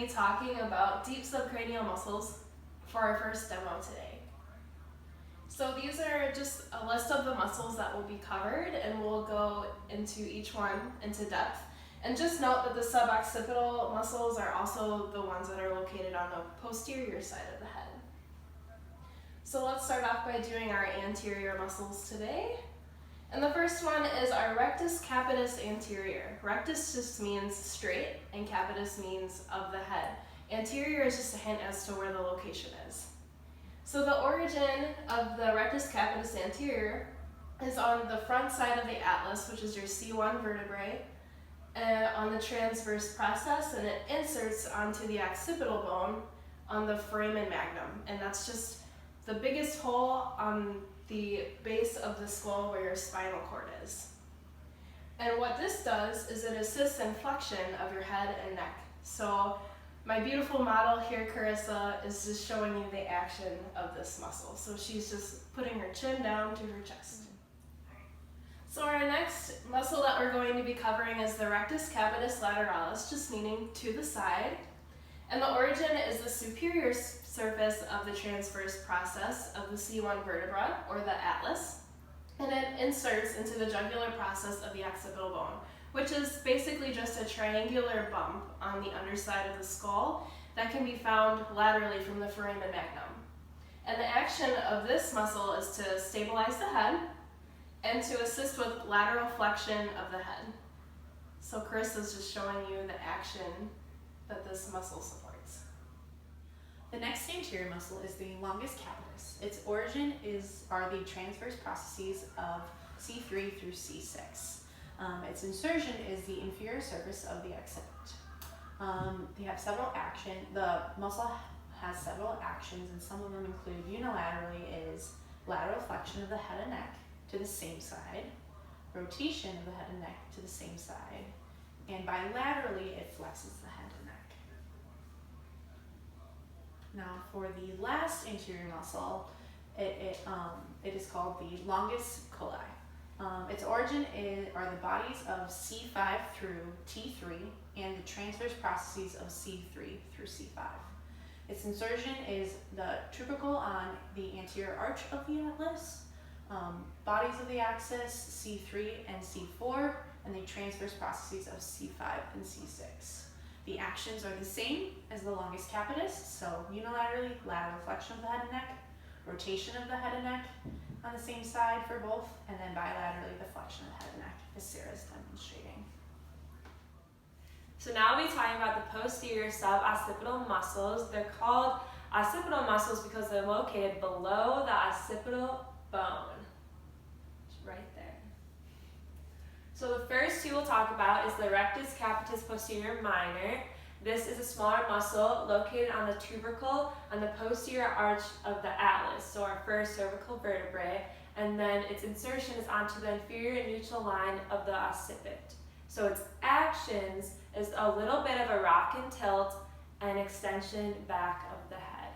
be talking about deep subcranial muscles for our first demo today. So these are just a list of the muscles that will be covered, and we'll go into each one into depth. And just note that the suboccipital muscles are also the ones that are located on the posterior side of the head. So let's start off by doing our anterior muscles today. And the first one is our rectus capitis anterior. Rectus just means straight, and capitis means of the head. Anterior is just a hint as to where the location is. So the origin of the rectus capitis anterior is on the front side of the atlas, which is your C1 vertebrae, on the transverse process, and it inserts onto the occipital bone on the foramen magnum. And that's just the biggest hole on the base of the skull where your spinal cord is. And what this does is it assists in flexion of your head and neck. So my beautiful model here, Carissa, is just showing you the action of this muscle. So she's just putting her chin down to her chest. So our next muscle that we're going to be covering is the rectus capitis lateralis, just meaning to the side. And the origin is the superior surface of the transverse process of the C1 vertebra, or the atlas. And it inserts into the jugular process of the occipital bone, which is basically just a triangular bump on the underside of the skull that can be found laterally from the foramen magnum. And the action of this muscle is to stabilize the head and to assist with lateral flexion of the head. So Carissa's just showing you the action that this muscle supports. The next anterior muscle is the longus capitis. Its origin are the transverse processes of C3 through C6. Its insertion is the inferior surface of the occiput. They have several actions. The muscle has several actions, and some of them include unilaterally is lateral flexion of the head and neck to the same side, rotation of the head and neck to the same side, and bilaterally it flexes the head and neck. Now for the last anterior muscle, it is called the longus colli. Its origin are the bodies of C5 through T3 and the transverse processes of C3 through C5. Its insertion is the tubercle on the anterior arch of the atlas, bodies of the axis C3 and C4, and the transverse processes of C5 and C6. The actions are the same as the longus capitis, so unilaterally lateral flexion of the head and neck, rotation of the head and neck on the same side for both, and then bilaterally the flexion of the head and neck, as Sarah's demonstrating. So now we'll be talking about the posterior suboccipital muscles. They're called occipital muscles because they're located below the occipital bone. It's right there. So the first two we'll talk about is the rectus capitis posterior minor. This is a smaller muscle located on the tubercle on the posterior arch of the atlas, so our first cervical vertebrae, and then its insertion is onto the inferior neutral line of the occiput. So its actions is a little bit of a rock and tilt and extension back of the head.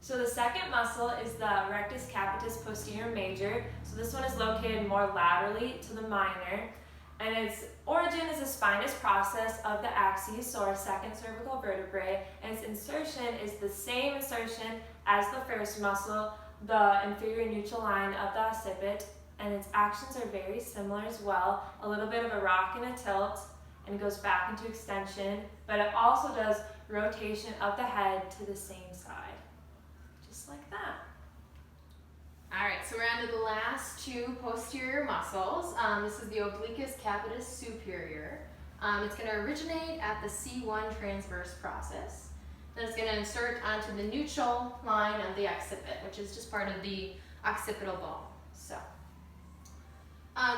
So the second muscle is the rectus capitis posterior major. So this one is located more laterally to the minor, and its origin is the spinous process of the axis, so our second cervical vertebrae, and its insertion is the same insertion as the first muscle, the inferior neutral line of the occiput, and its actions are very similar as well, a little bit of a rock and a tilt, and goes back into extension, but it also does rotation of the head to the same side, just like that. All right, so we're on to the last two posterior muscles. This is the obliquus capitis superior. It's going to originate at the C1 transverse process. Then it's going to insert onto the neutral line of the occiput, which is just part of the occipital bone. So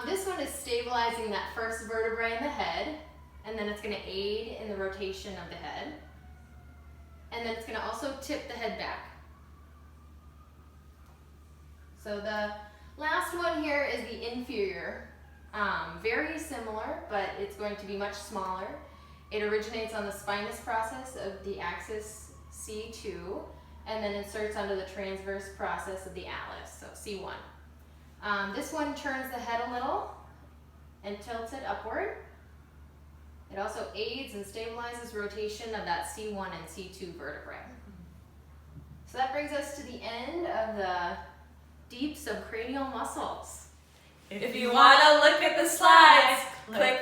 this one is stabilizing that first vertebrae in the head, and then it's going to aid in the rotation of the head. And then it's going to also tip the head back. So the last one here is the inferior. Very similar, but it's going to be much smaller. It originates on the spinous process of the axis C2, and then inserts onto the transverse process of the atlas, so C1. This one turns the head a little and tilts it upward. It also aids and stabilizes rotation of that C1 and C2 vertebrae. So that brings us to the end of the deep subcranial muscles. If you want to look at the slides, click